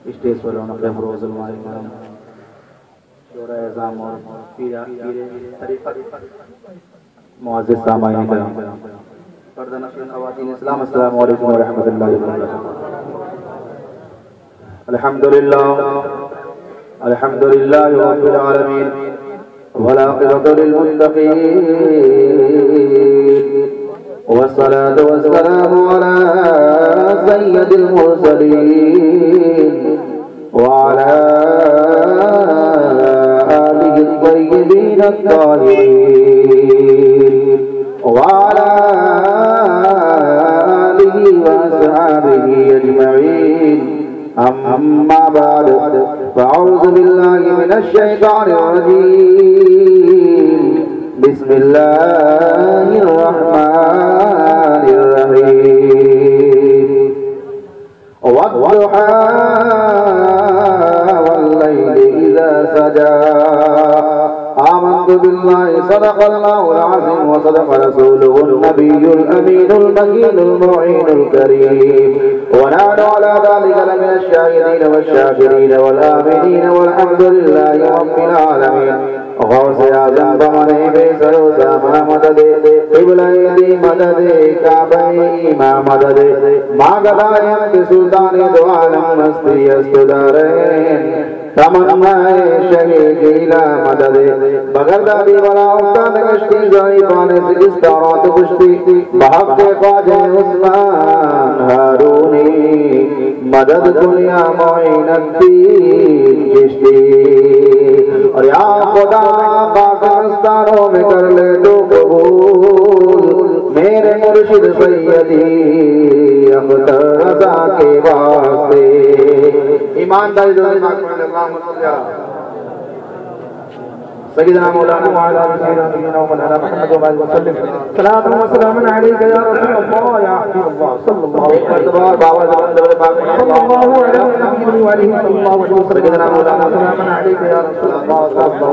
Stage پر رونق افروز علماء کرام، شورا اعظام اور پیر طریقت معزز سامعین کرام، پردہ نشین خواتین اسلام، السلام علیکم ورحمۃ اللہ وبرکاتہ۔ الحمد للہ رب العالمین والعاقبۃ للمتقین والصلاة والسلام على سید المرسلین وعلى آلہ الطیبین الطاہرین وعلى آلہ وأصحابہ اجمعین، اما بعد فاعوذ باللہ من الشیطان الرجیم، بسم اللہ الرحمن الرحیم، والضحى واللیل اذا سجى، آمنت بالله صدق الله العظيم وصدق رسوله النبي الأمين المكين المعين الكريم، ونحن على ذلك لمن الشاهدين والشاكرين والآمنين والحمد لله رب العالمين۔ غوث اعظم بمنے بے سروسامہ مدد، قبلہ دی مدد، کعبہ امام مدد، ماغدائم کی سلطان دو عالم مستی استدارین، تمنا شہید الہ مدد، بغردادی والا افتاد کشتی زائی پانے سے استعارات کشتی، بحق خواجہ عثمان ہارونی، مدد دنیا معین الدین چشتی، اور یا خدا پاکستانوں میں کر لے تو قبول میرے مرشد سیدی اختر رضا کے واسطے۔ ایمانداری سیدنا مولانا وعلى سيدنا ومولانا محمد وعلى وسلم، صلاة وسلام عليك يا رسول الله يا حبيب الله صلى الله عليه وسلم، صلى الله عليه وسلم، سيدنا مولانا سلام عليك يا رسول الله صلى الله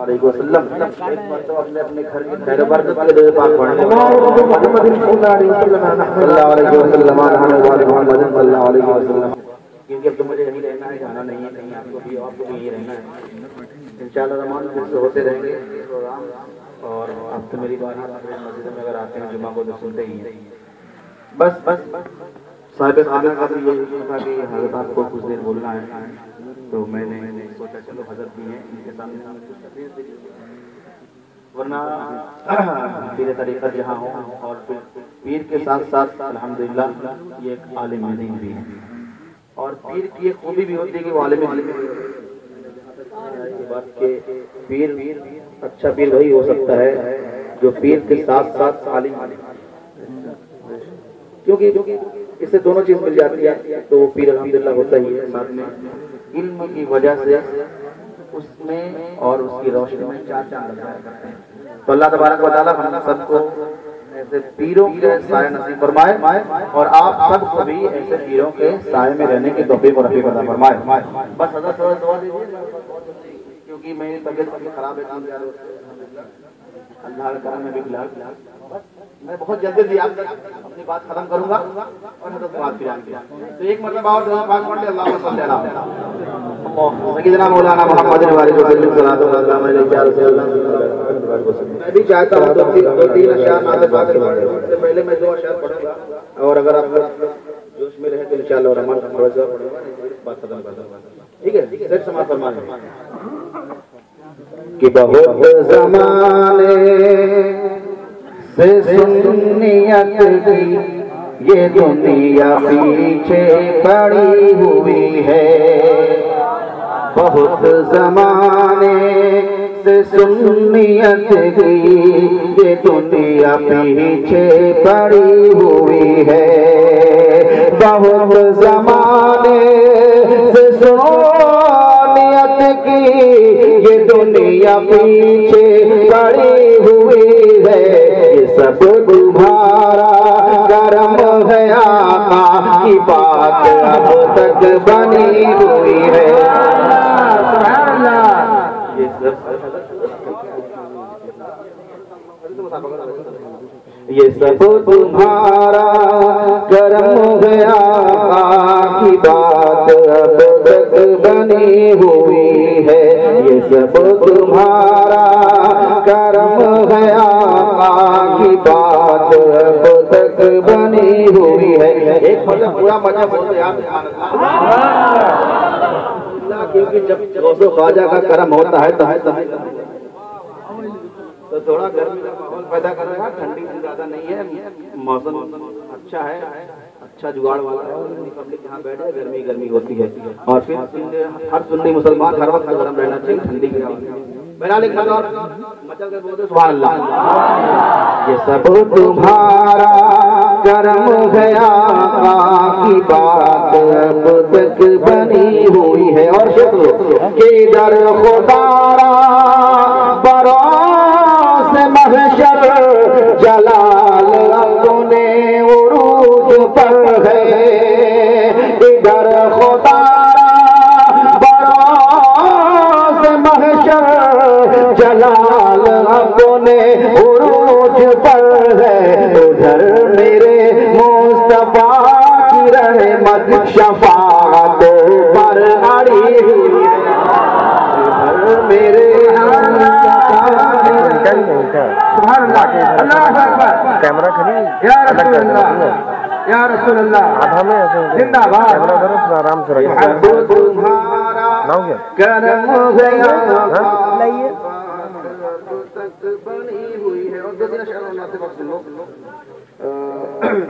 عليه وسلم۔ ایک مرتبہ اپنے اپنے گھر کی خیر و برکت کے لیے پاک پڑھیں، محمد صلی اللہ علیہ وسلم، صلی اللہ علیہ وسلم، محمد صلی اللہ علیہ وسلم، کیونکہ اب تو مجھے یہیں رہنا ہے، جانا نہیں ہے کہیں، آپ کو بھی یہیں رہنا ہے انشاءاللہ رحمان، پھر سے ہوتے رہیں گے پروگرام، اور اب تو میری باری مسجد میں اگر آتے ہیں جمعہ کو تو سنتے ہی ہیں۔ بس صاحب خانہ کا بھی یہ تھا کہ حضرت آپ کو کچھ دیر بولنا ہے، تو میں نے سوچا چلو حضرت بھی ہیں ان کے سامنے کچھ تقریر دے دیں، ورنہ پیر طریقت جہاں ہوں، اور پھر پیر کے ساتھ ساتھ الحمدللہ یہ ایک عالم دین بھی ہے، اور پیر کی ایک خوبی بھی ہوتی ہے کہ وہ عالم دین بات کہ پیر اچھا پیر وہی ہو سکتا ہے جو پیر کے ساتھ ساتھ عالم، کیونکہ اس سے دونوں چیز مل جاتی ہے، تو وہ پیر الحمدللہ ہوتا ہی ہے، ساتھ میں علم کی وجہ سے اس میں اور اس کی روشنی میں چار چاند لگ جایا کرتے ہیں۔ تو اللہ تبارک و تعالیٰ ہم سب کو ایسے پیروں کے سائے نصیب فرمائے، اور آپ سب کو بھی ایسے پیروں کے سائے میں رہنے کی توفیق اور رفیق عطا فرمائے۔ بس حضرت دعا دیجیے، کیونکہ میری طبیعت خراب ہے، اللہ کرم میں بھی بلال، میں بہت جلدی آپ اپنی بات ختم کروں گا اور حضرت بات بھی آئیں گے، تو ایک مرتبہ اور پاک پڑھ لے، اللہم صلی علی سیدنا مولانا محمد وعلیہ وسلم، صلاۃ و سلام علیہ یا رسول اللہ۔ میں بھی چاہتا ہوں دو تین اشعار نعت پاک سے پہلے میں دو اشعار پڑھوں گا، اور اگر آپ جوش میں رہے تو انشاءاللہ الرحمن تھوڑا سا بات ختم کر دوں گا، ٹھیک ہے؟ سر سماعت فرمائیں کہ بہت زمانے سے سنیت کی یہ دنیا پیچھے پڑی ہوئی ہے، بہت زمانے سے سنیت کی یہ دنیا پیچھے پڑی ہوئی ہے، بہت زمانے سے سنیت کی یہ دنیا پیچھے پڑی ہوئی ہے، یہ سب تمہارا کرم ہے آقا کی بات اب تک بنی ہوئی ہے، یہ سب تمہارا کرم ہے آقا کی بات تک بنی ہوئی ہے، یہ سب تمہارا کرم ہے، آقا کی بات اب تک بنی ہوئی ہے۔ ایک مطلب پورا مجھے بولتے یاد اللہ، کیونکہ جب دوستو خواجہ کا کرم ہوتا ہے تو تھوڑا گرمی کا ماحول پیدا کرے گا، ٹھنڈی زیادہ نہیں ہے، موسم اچھا ہے، اچھا جگاڑ والا ہے، پبلک یہاں بیٹھے، گرمی ہوتی ہے، اور پھر ہر سنی مسلمان ہر وقت گرم رہنا چاہیے ٹھنڈی کے بہرحال ایک اور مچل کے بولتے سبحان اللہ۔ یہ سب تمہارا کرم ہے، آقا کی بات اب تک بنی ہوئی ہے، اور شکر کہ در خدارا بروز محشر جلال اپنے عروج پر ہے، ادھر خدا بروز محشر جلال اپنے عروج پر ہے، ادھر میرے مصطفیٰ کی رحمت شفاعت پر اڑی ہوئی ہے، ادھر میرے سبحان اللہ، اللہ اکبر، کیمرہ کھلی یا رسول اللہ، یا رسول اللہ، زندہ باد، آرام سے رکھیں، تمہارا کرم ہے، بنی ہوئی ہے۔ اور دو دن شہر ہونا سے وقت لو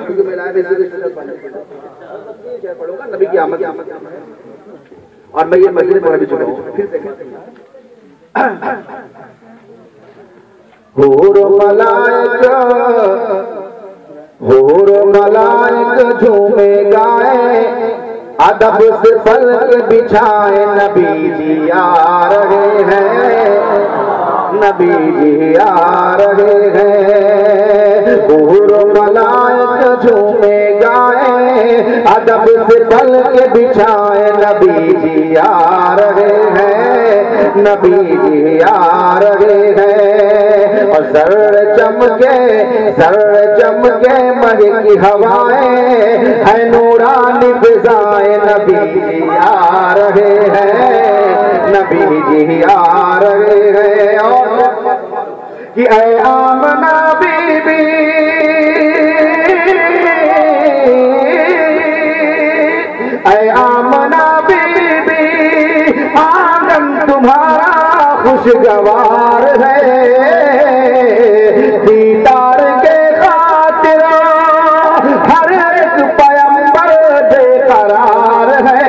کیونکہ میں لائے پڑھوں گا نبی کی آمد، اور میں یہ مسجد پڑھ بھی چکا ہوں، پھر سے حور ملائک جھومے گائے، ادب سے پلک بچھائے، نبی جی آ رہے ہیں، نبی جی آ رہے ہیں، حور ملائک جھومے گائے، ادب سے پلک بچھائے، نبی جی آ رہے ہیں، نبی جی آ رہے ہیں، اور سر چمکے مہکی ہوائیں، ہے نورانی فضائیں، نبی جی آ رہے ہیں، نبی جی آ رہے ہیں، اور کہ اے آمنہ بی بی، اے آمنہ بی بی، آنگن تمہارا خوشگوار ہے، دیدار کے خاطر ہر ایک پیمبر بے قرار ہے،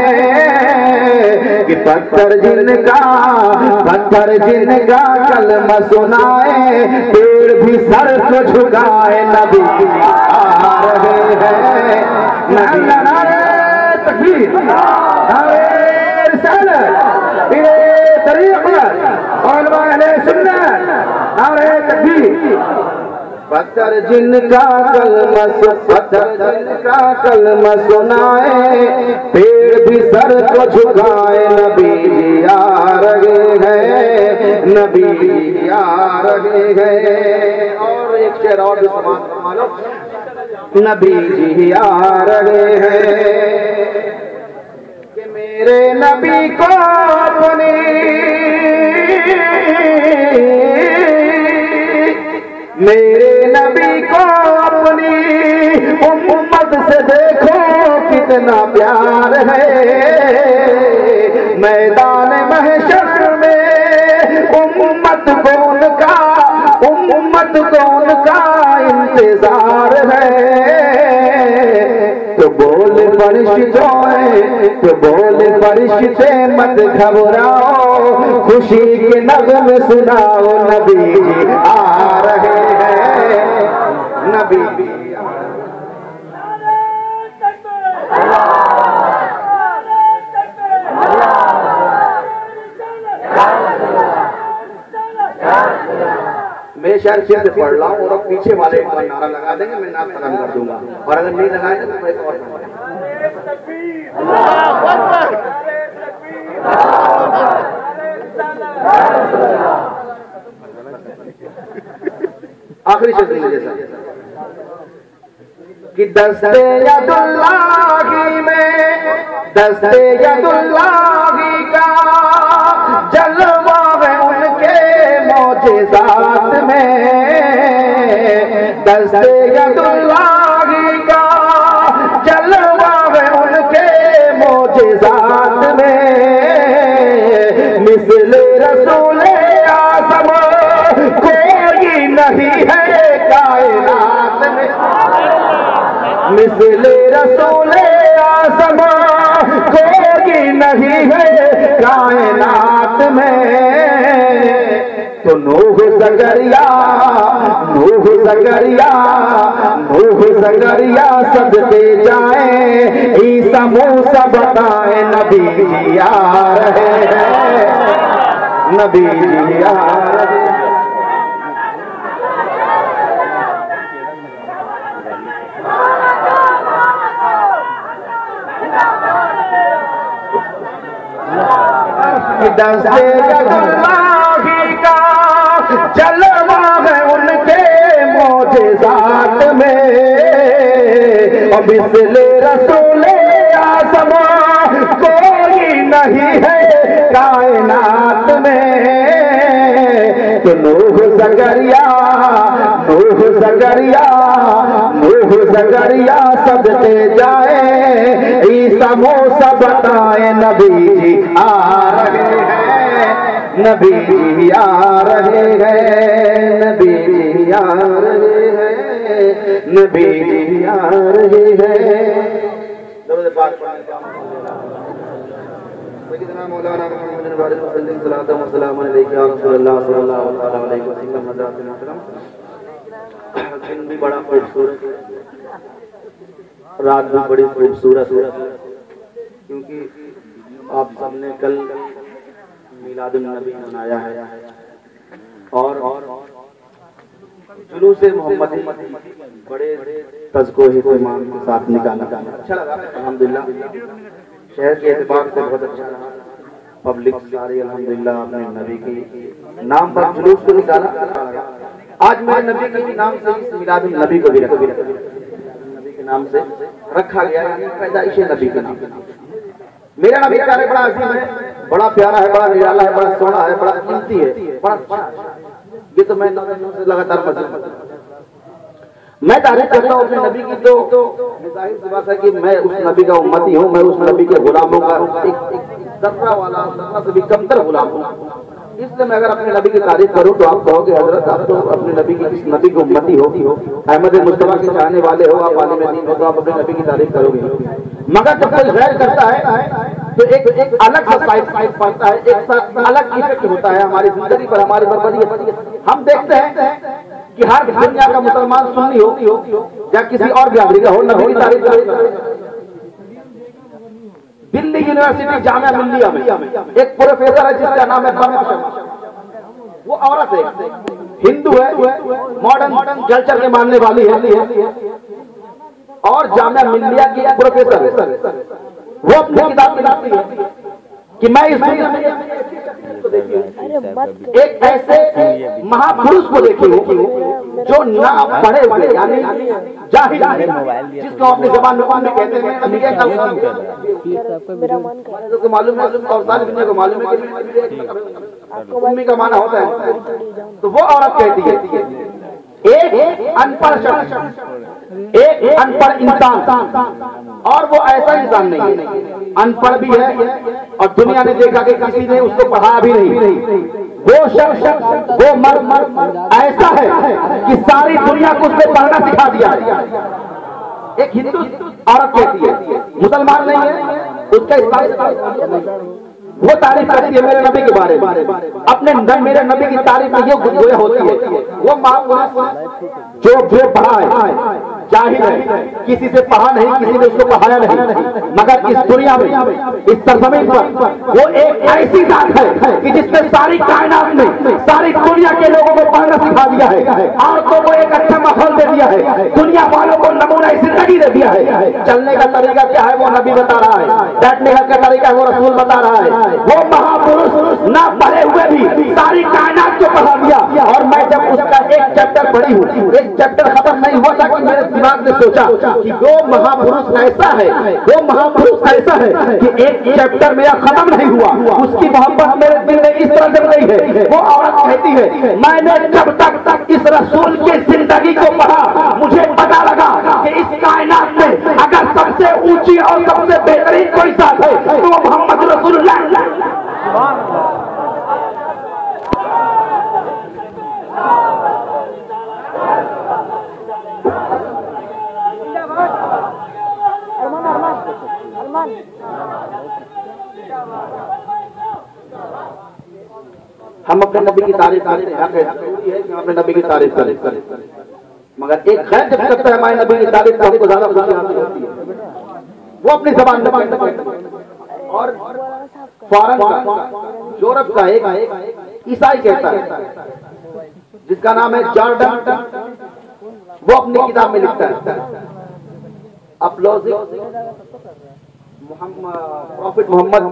کہ پتھر جن کا کلمہ سنائے، پیڑ بھی سر کو جھکائے، نبی آ رہے ہیں، نبی نعرہ تکبیر، نعرہ رسالت، طریقت، علماء اہل سنت، نعرہ تکبیر۔ پتھر جن کا کلمہ سنائے، پیڑ بھی سر کو جھکائے، نبی جی آ رہے ہیں، نبی جی آ رہے ہیں، اور ایک شعر اور بھی سمان لو، نبی جی آ رہے ہیں، کہ میرے نبی کو اپنی میرے نبی کو اپنی امت سے دیکھو کتنا پیار ہے، میدان محشر میں امت کو ان کا انتظار ہے، تو بول فرشتے مت گھبراؤ، خوشی کے نغمے سناؤ، نبی جی آ رہے ہیں، نبی جی میں شاید پھر سے پڑھ رہا ہوں، اور پیچھے والے ایک بار نعرہ لگا دیں گے، میں نعت ختم کر دوں گا، اور اگر نہیں لگائیں گے تو میں ایک اور آخری شعر سن لیجیے سر، کہ دستے ید اللہ میں، دستے ید اللہ دست یداللہ کا جلوہ ہے ان کے معجزات میں، مثل رسول اعظم کوئی نہیں ہے کائنات میں، مثل رسول اعظم کوئی نہیں ہے کائنات میں۔ تو نوح زکریا صدقے جائیں، عیسیٰ موسیٰ بتائیں، نبی جی آ رہے ہیں، نبی جی آ رہے ہیں۔ دست یداللہ کا جلوہ ہے ان کے معجزات میں، اور مثل رسول اعظم کوئی نہیں ہے کائنات میں۔ تو نوح زکریا صدقے جائیں، عیسیٰ موسیٰ بتائیں، نبی جی آ رہے ہیں، نبی جی آ رہے ہیں، نبی جی آ رہے ہیں، نبی جی آ رہے ہیں۔ سیدنا مولانا محمد وعلیہ وسلم صلاۃ و سلام علیک یا رسول اللہ صلی اللہ علیہ وسلم۔ حضرات محترم، دن بھی بڑا خوبصورت، رات بھی بڑی خوبصورت ہے، کیونکہ آپ سب نے کل میلاد النبی منایا ہے اور جلوس محمدی بڑے تذکر و اہتمام کے ساتھ نکالا، اچھا لگا الحمدللہ۔ شہر کے اعتبار سے بہت اچھا رہا، پبلک ساری الحمدللہ اپنے نبی کے نام پر جلوس کو نکالا۔ آج میں نبی کے نام سے اس میلاد النبی کو بھی نبی کے نام سے رکھا گیا ہے، پیدائش نبی کے نام۔ میرا نبی کا بڑا عظیم ہے، بڑا پیارا ہے، بڑا نرالا ہے، بڑا سونا ہے، بڑا قیمتی ہے، بڑا یہ تو میں سے لگاتار میں تعریف کرتا ہوں اپنے نبی کی، تو ظاہر سی بات ہے کہ میں اس نبی کا امتی ہوں، میں اس نبی کے غلاموں کا ایک ذرہ والا، ذرہ سے بھی کمتر غلام ہوں۔ اس لیے میں اگر اپنے نبی کی تعریف کروں تو آپ کہو کہ حضرت آپ تو اپنے نبی کی کس نبی کی امتی ہو، احمد مصطفیٰ کے چاہنے والے ہو، آپ عالم دین ہو، تو آپ اپنے نبی کی تعریف کرو گے۔ مگر جب کوئی غیر کرتا ہے تو ایک الگ سا سائڈ پڑتا ہے، ایک الگ ایفیکٹ ہوتا ہے ہماری زندگی پر، ہماری بربادی۔ ہم دیکھتے ہیں کہ ہر دنیا کا مسلمان سنی ہو یا کسی اور برادری کا ہو، نبی کی تعریف کرے۔ دلی یونیورسٹی جامعہ ملیہ میں ایک پروفیسر ہے جس کا نام ہے وہ عورت ہے، ہندو ہے، ماڈرن کلچر کے ماننے والی ہے، اور جامعہ ملیہ کی پروفیسر ہے۔ وہ اپنی کتاب میں لکھتی ہے کہ میں اس دنیا میں ایک ایسے مہاپروش کو دیکھی ہوں جو نہ پڑھے ہوئے یعنی جاہل، جس کو اپنی زبان میں کہتے ہیں معلوم ہے اور ساری دنیا کو معلوم ہے کہ امی کا معنی ہوتا ہے۔ تو وہ عورت کہتی ہے ایک ان پڑھ شخص، ایک ان پڑھ انسان، اور وہ ایسا انسان نہیں ہے، ان پڑھ بھی ہے اور دنیا نے دیکھا کہ کسی نے اس کو پڑھا بھی نہیں۔ وہ شخص، وہ مرد ایسا ہے کہ ساری دنیا کو اس نے پڑھنا سکھا دیا۔ ایک ہندو عورت کہتی ہے، مسلمان نہیں ہے، اس کا اسلام وہ تعریف کرتی ہے میرے نبی کے بارے میں، اپنے میرے نبی کی تعریف میں یہ گویا ہوتی ہے۔ وہ جو پڑھا ہے جاہل ہے، کسی سے پڑھا نہیں، کسی نے اس کو پڑھایا نہیں، مگر اس دنیا میں، اس سرزمین پر وہ ایک ایسی ذات ہے کہ جس نے ساری کائنات میں ساری دنیا کے لوگوں کو پڑھنا سکھا دیا ہے، عورتوں کو ایک اچھا ماحول دے دیا ہے، دنیا والوں کو نمونہ زندگی دے دیا ہے۔ چلنے کا طریقہ کیا ہے وہ نبی بتا رہا ہے، بیٹھنے کا طریقہ ہے وہ رسول بتا رہا ہے۔ وہ مہاپروش نہ پڑھے ہوئے بھی ساری کائنات کو پڑھا دیا، اور میں جب اس کا ایک چیپٹر پڑھی ہوں، ایک چیپٹر ختم نہیں ہوا تھا کہ میرے دماغ نے سوچا کہ وہ مہاپروش ایسا ہے، وہ مہاپروش ایسا ہے کہ ایک چیپٹر میرا ختم نہیں ہوا، اس کی محبت میرے دل میں اس طرح جم گئی ہے۔ وہ عورت کہتی ہے میں نے جب تک اس رسول کی زندگی کو پڑھا مجھے پتا لگا کہ اس کائنات میں اگر سب سے اونچی اور سب سے بہترین کوئی ذات ہے تو وہ محمد رسول اللہ۔ ہم اپنے نبی کی تعریف کرتے ہیں، ہم اپنے نبی کی تعریف کریں، مگر ایک غیر جب کرتا ہے ہمارے نبی کی تعریف تو ہم کو زیادہ خوشی حاصل ہوتی ہے، وہ اپنی زبان میں کہتا ہے۔ اور فارن کا یورپ کا ایک عیسائی کہتا ہے جس کا نام ہے جارڈن، وہ اپنی کتاب میں لکھتا ہے اپولوجی پروفٹ محمد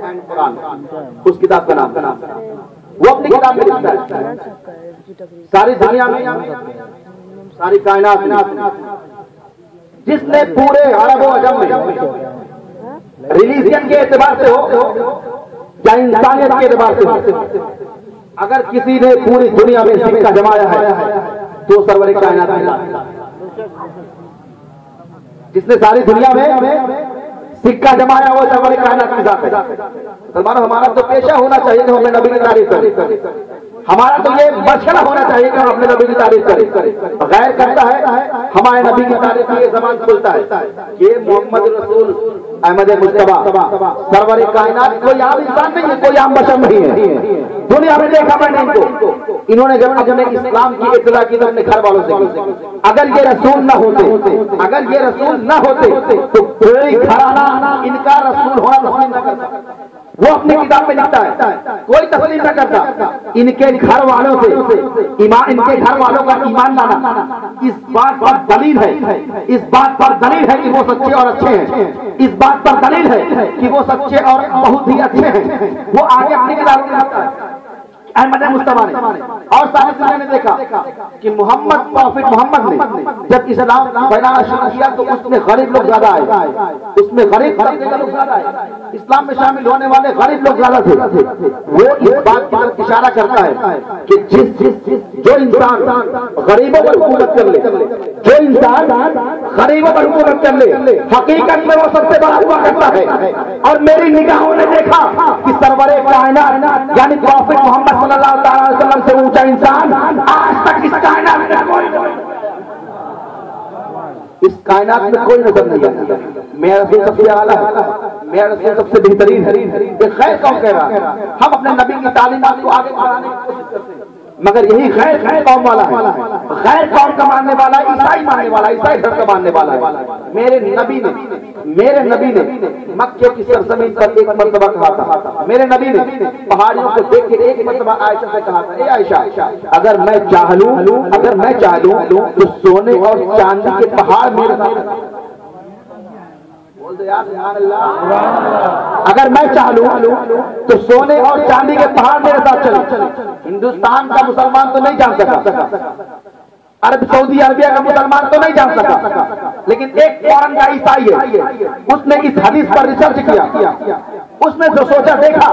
اینڈ قرآن، اس کتاب کا نام وہ اپنی کتاب میں لکھتا ہے ساری دنیا میں، ساری کائنات میں جس نے پورے عرب و عجم میں ریلیجن کے اعتبار سے ہو یا انسانیت کے اعتبار سے ہو، اگر کسی نے پوری دنیا میں سکہ جمایا ہے تو سرور کائنات ہے، جس نے ساری دنیا میں سکہ جمایا وہ سرور کائنات کی ذات ہے۔ مسلمانوں ہمارا تو پیشہ ہونا چاہیے کہ ہم اپنے نبی کی تعریف کریں، ہمارا تو یہ مشغلہ ہونا چاہیے کہ ہم اپنے نبی کی تعریف کریں۔ غیر کرتا ہے ہمارے نبی کی تعریف کی زبان کھلتا ہے کہ محمد رسول احمد مصطفیٰ سرور کائنات کوئی عام انسان نہیں ہے، کوئی عام بشر نہیں ہے۔ دنیا میں دیکھا میں نے ان کو، انہوں نے جب اسلام کی اطلاع کی تو اپنے گھر والوں سے، اگر یہ رسول نہ ہوتے، اگر یہ رسول نہ ہوتے تو کوئی گھرانہ ان کا رسول ہونا تسلیم نہ کرتا۔ وہ اپنی کتاب میں لکھتا ہے کوئی تسلیم نہ کرتا۔ ان کے گھر والوں سے ایمان، ان کے گھر والوں کا ایمان لانا اس بات پر دلیل ہے، اس بات پر دلیل ہے کہ وہ سچے اور اچھے ہیں، اس بات پر دلیل ہے کہ وہ سچے اور بہت ہی اچھے ہیں۔ وہ آگے اپنی کتاب میں لکھتا ہے احمد مصطفیٰ نے اور ساری دنیا نے دیکھا کہ محمد پروفٹ محمد نے جب اسلام پھیلانا شروع کیا تو اس میں غریب لوگ زیادہ آئے، اس میں غریب لوگ زیادہ آئے، اسلام میں شامل ہونے والے غریب لوگ زیادہ تھے۔ وہ اس بات کی طرف اشارہ کرتا ہے کہ جو انسان غریبوں پر حکومت کر لے، جو انسان غریبوں پر حکومت کر لے حقیقت میں وہ سب سے بڑا ہوا کرتا ہے۔ اور میری نگاہوں نے دیکھا کہ سرور کائنات یعنی پروفٹ محمد صلی اللہ علیہ وسلم سے اونچا انسان آج تک اس کائنات میں کوئی نہیں، اس کائنات میں کوئی نظر نہیں آتا۔ میرا رسول سب سے اعلیٰ ہے، میرا رسول سب سے بہترین ہے۔ یہ غیر قوم کہہ رہا ہے، ہم اپنے نبی کی تعلیمات کو آگے بڑھانے کی کوشش کرتے ہیں مگر یہی غیر قوم والا ہے، غیر قوم کا ماننے والا، عیسائی ماننے والا، عیسائی دھرم کا ماننے والا ہے۔ میرے نبی نے مکے کی سرزمین پر ایک مرتبہ کہا تھا، میرے نبی نے پہاڑیوں کو دیکھ کے ایک مرتبہ عائشہ سے کہا تھا، اے عائشہ اگر میں چاہ لوں تو سونے اور چاندی کے پہاڑ میرے ساتھ، اگر میں چاہ لوں تو سونے اور چاندی کے پہاڑ میرے ساتھ چلے۔ ہندوستان کا مسلمان تو نہیں جان سکا، عرب سعودی عربیہ کا مسلمان تو نہیں جان سکا، لیکن ایک فورن کا عیسائی ہے، اس نے اس حدیث پر ریسرچ کیا، اس نے جو سوچا دیکھا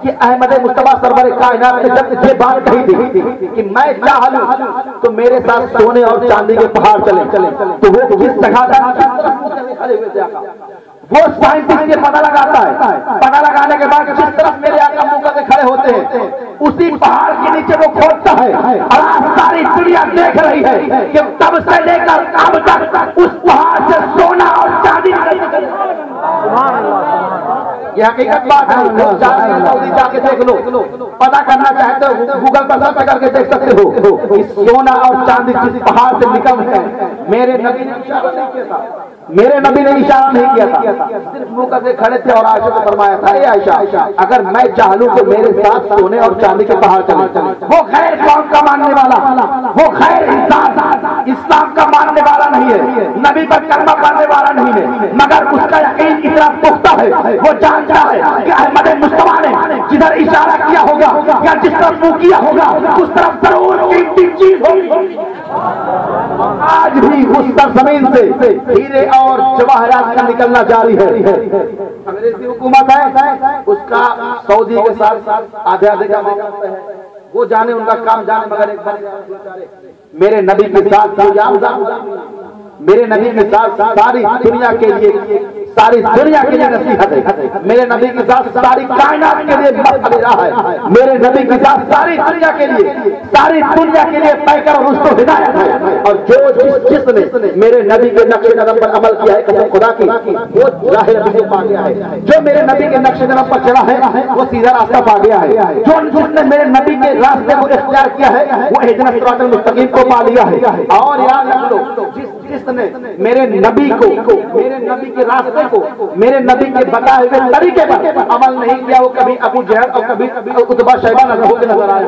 کہ احمد مصطفیٰ سرور کائنات نے جب یہ بات کہی تھی کہ میں چاہ لوں تو میرے ساتھ سونے اور چاندی کے پہاڑ چلے، تو وہ کس جگہ کھڑے ہوئے تھے؟ وہ سائنٹسٹ یہ پتہ لگاتا ہے، پتہ لگانے کے بعد جس طرف میرے آقا منہ کر کے کھڑے ہوتے ہیں اسی پہاڑ کے نیچے وہ کھودتا ہے اور آج ساری دنیا دیکھ رہی ہے کہ تب سے لے کر اب تک اس پہاڑ سے سونا اور چاندی یہ حقیقت بات ہے۔ جا کے دیکھ لو، پتا کرنا چاہتے ہو گوگل پر سرچ کر کے دیکھ سکتے ہو کہ سونا اور چاندی جس پہاڑ سے نکل ہے۔ میرے نبی نے اشارہ نہیں کیا تھا، میرے نبی نے اشارہ نہیں کیا تھا، صرف منہ کر کے کھڑے تھے اور عائشہ کو فرمایا تھا، اے عائشہ اگر میں چاہ لوں تو میرے ساتھ سونے اور چاندی کے پہاڑ چلے۔ وہ غیر قوم کا ماننے والا، وہ غیر انسان اسلام کا ماننے والا نہیں ہے، نبی پر کلمہ پڑھنے والا نہیں ہے، مگر اس کا یقین یقین اتنا پختہ ہے، وہ جانتا ہے کہ احمد مصطفیٰ نے جدھر اشارہ کیا ہوگا یا جس طرف منہ کیا ہوگا اس طرف ضرور قیمتی چیز ہوگی۔ آج بھی اس سرزمین سے ہیرے اور جواہرات کا نکلنا جاری ہے۔ انگریزی حکومت ہے، اس کا سعودی کے ساتھ آدھے آدھے کا معاملہ ہے، وہ جانے ان کا کام جانے، مگر ایک بار میرے نبی کے ساتھ میرے نبی کے ساتھ ساری دنیا کے لیے، ساری دنیا کے لیے نصیحت ہے، میرے نبی کے ساتھ ساری کائنات کے لیے مقصد رہا ہے، میرے نبی کے ساتھ ساری دنیا کے لیے پیکر اور رشد و ہدایت ہے۔ اور جو جس نے میرے نبی کے نقش قدم پر عمل کیا ہے، قسم خدا کی، وہ راہ نبی کو پا گیا ہے۔ جو میرے نبی کے نقش قدم پر چلا ہے وہ سیدھا راستہ پا گیا ہے۔ جو جس نے میرے نبی کے راستے کو اختیار کیا ہے وہ اہدنا الصراط المستقیم کو پا لیا ہے۔ اور یاد رکھ لو، جس نے میرے نبی کو، میرے نبی کے راستے کو، میرے نبی کے بتائے ہوئے طریقے پر عمل نہیں کیا، وہ کبھی ابو جہل اور کبھی عتبہ شیبہ نظر آئے۔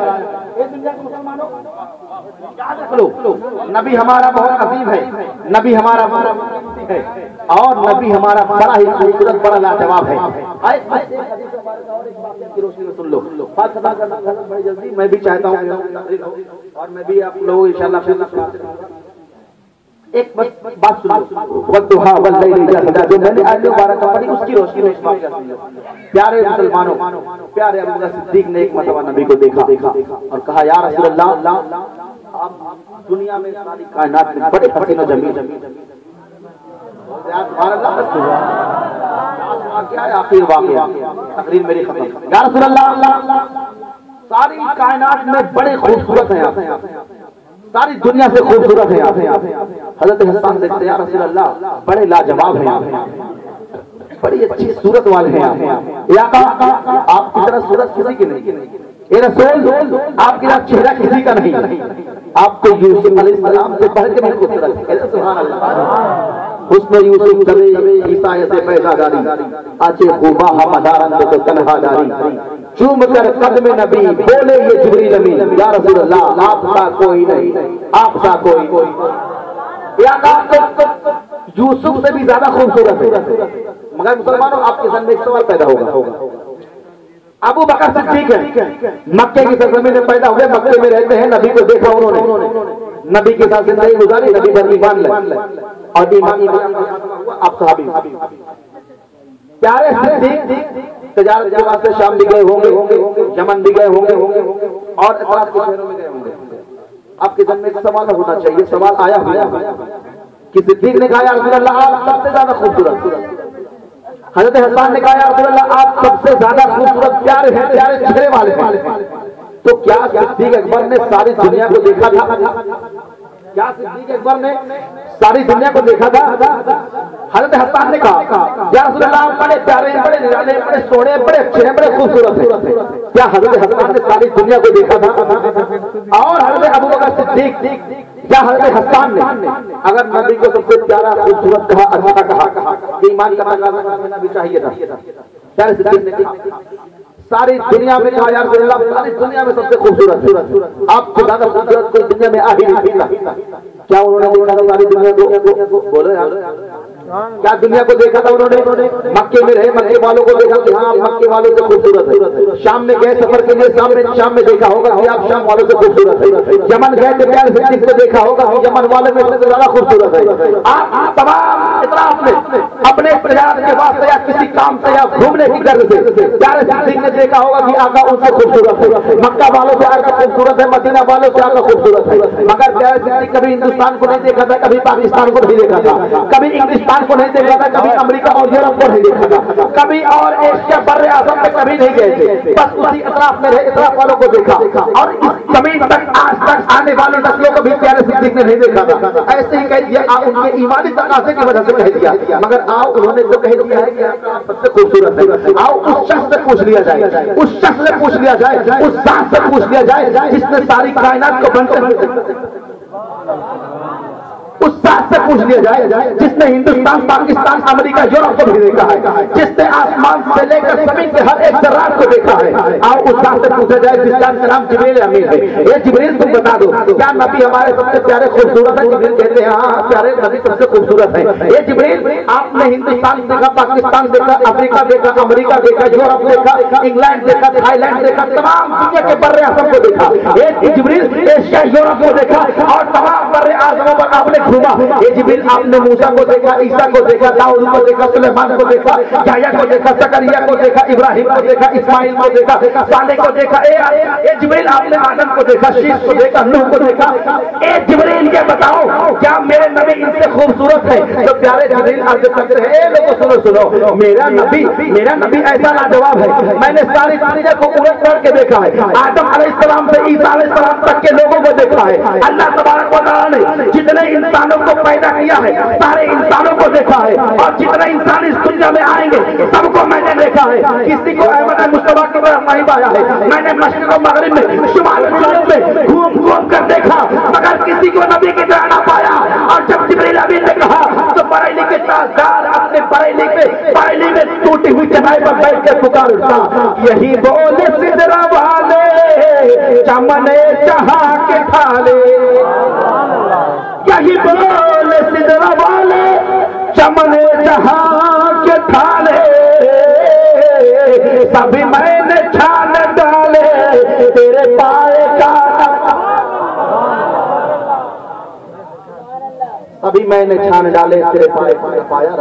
یاد رکھ لو، نبی ہمارا بہت عظیم ہے، نبی ہمارا ہے، اور نبی ہمارا بڑا ہی خوبصورت، بڑا لاجواب ہے۔ بڑی جلدی میں بھی چاہتا ہوں اور میں بھی آپ لوگ انشاءاللہ ایک بات سنو، والضحیٰ واللیل اذا سجی، جو میں نے آیت مبارکہ پڑھی اس کی روشنی میں اسماعیل کرتی ہے۔ پیارے مسلمانوں، پیارے ابو بکر صدیق نے ایک مرتبہ نبی کو دیکھا اور کہا یا رسول اللہ، آپ دنیا میں ساری کائنات میں بڑے حسین و جمیل، کیا ہے آخر واقعہ، تقریر میری ختم، یا رسول اللہ ساری کائنات میں بڑے خوبصورت ہیں آپ، ساری دنیا سے خوبصورت ہے آپ۔ حضرت حسان دیکھتے ہیں یا رسول اللہ بڑے لاجواب ہیں آپ، بڑی اچھی صورت والے ہیں آپ، یا آپ کی طرح صورت کسی کی نہیں، اے رسول آپ کی طرح چہرہ کسی کا نہیں، آپ کو یوسف علیہ السلام سے بڑھ کے بھی خوبصورت ہے۔ سبحان اللہ، حسن یوسف کبھی عیسیٰ سے پیدا داری، آچے خوبا ہمدارن تو تنہا داری، چوم کر قدم نبی بولے یہ جبریل امین، یا رسول اللہ آپ سا کوئی نہیں، آپ سا کوئی، یا یوسف سے بھی زیادہ خوبصورت ہے۔ مگر مسلمانوں آپ کے ذہن میں ایک سوال پیدا ہوگا، ابو بکر صدیق ہے، مکے کی سرزمین میں پیدا ہوئے، مکے میں رہتے ہیں، نبی کو دیکھا انہوں نے، نبی کے ساتھ زندگی گزاری، نبی پر ایمان لائے اور ایمان آپ صحابی پیارے صدیق تجارت کے واسطے شام بھی گئے ہوں گے، یمن بھی گئے ہوں گے اور اطراف کے شہروں میں گئے ہوں گے۔ آپ کے ذہن میں سوال ہونا چاہیے، سوال آیا کہ صدیق نے کہا یا رسول اللہ آپ سب سے زیادہ خوبصورت، حضرت حسان نے کہا یا رسول اللہ آپ سب سے زیادہ خوبصورت، پیارے ہیں، پیارے چہرے والے ہیں، تو کیا صدیق اکبر نے ساری دنیا کو دیکھا تھا؟ کیا صدیق اکبر نے ساری دنیا کو دیکھا تھا؟ حضرت حسان نے کہا یا رسول اللہ بڑے پیارے ہیں، بڑے نرالے ہیں، بڑے سونے ہیں، بڑے اچھے ہیں، بڑے خوبصورت ہیں، کیا حضرت حسان نے ساری دنیا کو دیکھا تھا؟ اور حضرت ابو بکر صدیق یا حضرت حسان نے اگر نبی کو سب سے پیارا خوبصورت کہا، اچھا کہا، کہ ایمان کا تقاضا کرنا بھی چاہیے تھا، پیارے صدیق نے کہا ساری دنیا میں کہا یا رسول اللہ ساری دنیا میں سب سے خوبصورت، آپ کو زیادہ خوبصورت کوئی دنیا میں آ ہی نہیں سکتا۔ کیا انہوں نے دیکھا تھا ساری دنیا کو؟ بولے کیا دنیا کو دیکھا تھا انہوں نے؟ مکے میں رہے، مکے والوں کو دیکھا کہ ہاں مکے والوں سے خوبصورت ہے، شام میں گئے سفر کے لیے، شام میں دیکھا ہوگا کہ آپ شام والوں سے خوبصورت ہے، یمن گئے تو پیارے صدیق کو دیکھا ہوگا کہ یمن والے میں سے زیادہ خوبصورت ہے۔ آپ تمام اطراف میں اپنے تجارت کے واسطے یا کسی کام سے یا گھومنے کی غرض سے پیارے صدیق نے دیکھا ہوگا کہ آقا ان سے خوبصورت ہے، مکہ والوں سے آقا خوبصورت ہے، مدینہ والوں سے آقا خوبصورت ہے، مگر پیارے صدیق کبھی ہندوستان کو نہیں دیکھا تھا، کبھی پاکستان کو نہیں دیکھا تھا، کبھی انگلستان کو نہیں دیکھا تھا، کبھی امریکہ اور یورپ کو نہیں دیکھا تھا، کبھی اور ایشیا بر اعظم میں کبھی نہیں گئے تھے، بس اسی اطراف میں رہے، اطراف والوں کو دیکھا اور اس زمین تک آج تک آنے والی نسلوں کو بھی پیارے صدیق نے نہیں دیکھا تھا۔ ایسے ہی کہہ دیا، ان کے ایمانی تقاضے کی وجہ سے کہہ دیا، مگر آؤ انہوں نے تو کہہ دیا ہے کہ آپ سب سے خوبصورت ہے، آؤ اس شخص سے پوچھ لیا جائے، اس شخص سے پوچھ لیا جائے، اس ذات سے پوچھ لیا جائے جس نے ساری کائنات کو بنتے اس ذات سے پوچھ لیا جائے جس نے ہندوستان پاکستان امریکہ یورپ کو بھی دیکھا ہے, جس نے آسمان سے لے کر زمین کے ہر ایک ذرات کو دیکھا ہے, آؤ اس ذات سے پوچھا جائے جس کا نام جبریل امین ہے. یہ جبریل تم بتا دو کیا نبی ہمارے سب سے پیارے خوبصورت ہے؟ جبریل کہتے ہیں ہاں پیارے نبی سب سے خوبصورت ہے. یہ جبریل آپ نے ہندوستان دیکھا, پاکستان دیکھا, افریقہ دیکھا, امریکہ دیکھا, یورپ دیکھا, انگلینڈ دیکھا, تھائی لینڈ دیکھا, تمام دنیا کے بر اعظم کو دیکھا. یہ جبریل ایشیا یورپ کو دیکھا اور تمام بر اعظموں پر آپ نے گھوما. یہ جبریل آپ نے موسیٰ کو دیکھا, عیسیٰ کو دیکھا, داؤد کو دیکھا, سلیمان کو دیکھا, یحییٰ کو دیکھا, زکریا کو دیکھا, ابراہیم کو دیکھا, اسماعیل کو دیکھا, صالح کو دیکھا. اے جبریل آپ نے آدم کو دیکھا, شیش کو دیکھا, نوح کو دیکھا. اے جبریل یہ بتاؤ کیا میرے نبی ان سے خوبصورت ہے؟ تو پیارے جبریل عرض کرتے ہیں اے لوگوں سنو, میرا نبی ایسا لاجواب ہے, میں نے ساری دنیا کو الٹ کر کے دیکھا ہے. آدم علیہ السلام سے عیسیٰ علیہ السلام تک کے لوگوں کو دیکھا ہے. اللہ تبارک و تعالیٰ نے جتنے انسانوں کو پیدا کیا ہے سارے انسانوں کو دیکھا ہے, اور جتنے انسان اس دنیا میں آئیں گے سب کو میں نے دیکھا ہے. کسی کو احمد مصطفیٰ کی طرف نہیں پایا ہے, میں نے مشرق و مغرب میں شمال جنوب میں گھوم کر دیکھا, مگر کسی کو نبی کی طرح نہ پایا. اور جب جبریل امین نے کہا تو بریلی کے تاجدار اپنے بریلی میں ٹوٹی ہوئی چٹائی پر بیٹھ کے پکار اٹھا, یہی بولے سدرا والے چمنے جہاں کے کھالے, یہی بولے سدرا والے چمنے جہاں کے کھالے, سبھی میں نے چھان ڈالے تیرے پائے کا, ابھی میں نے چھان ڈالے تیرے پائے کا پایا.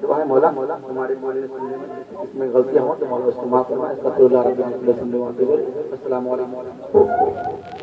دعا ہے مولا ہمارے اس میں غلطیاں ہوں تو مولا اس کو معاف فرمائے. استغفر اللہ رب العالمین. السلام علیکم.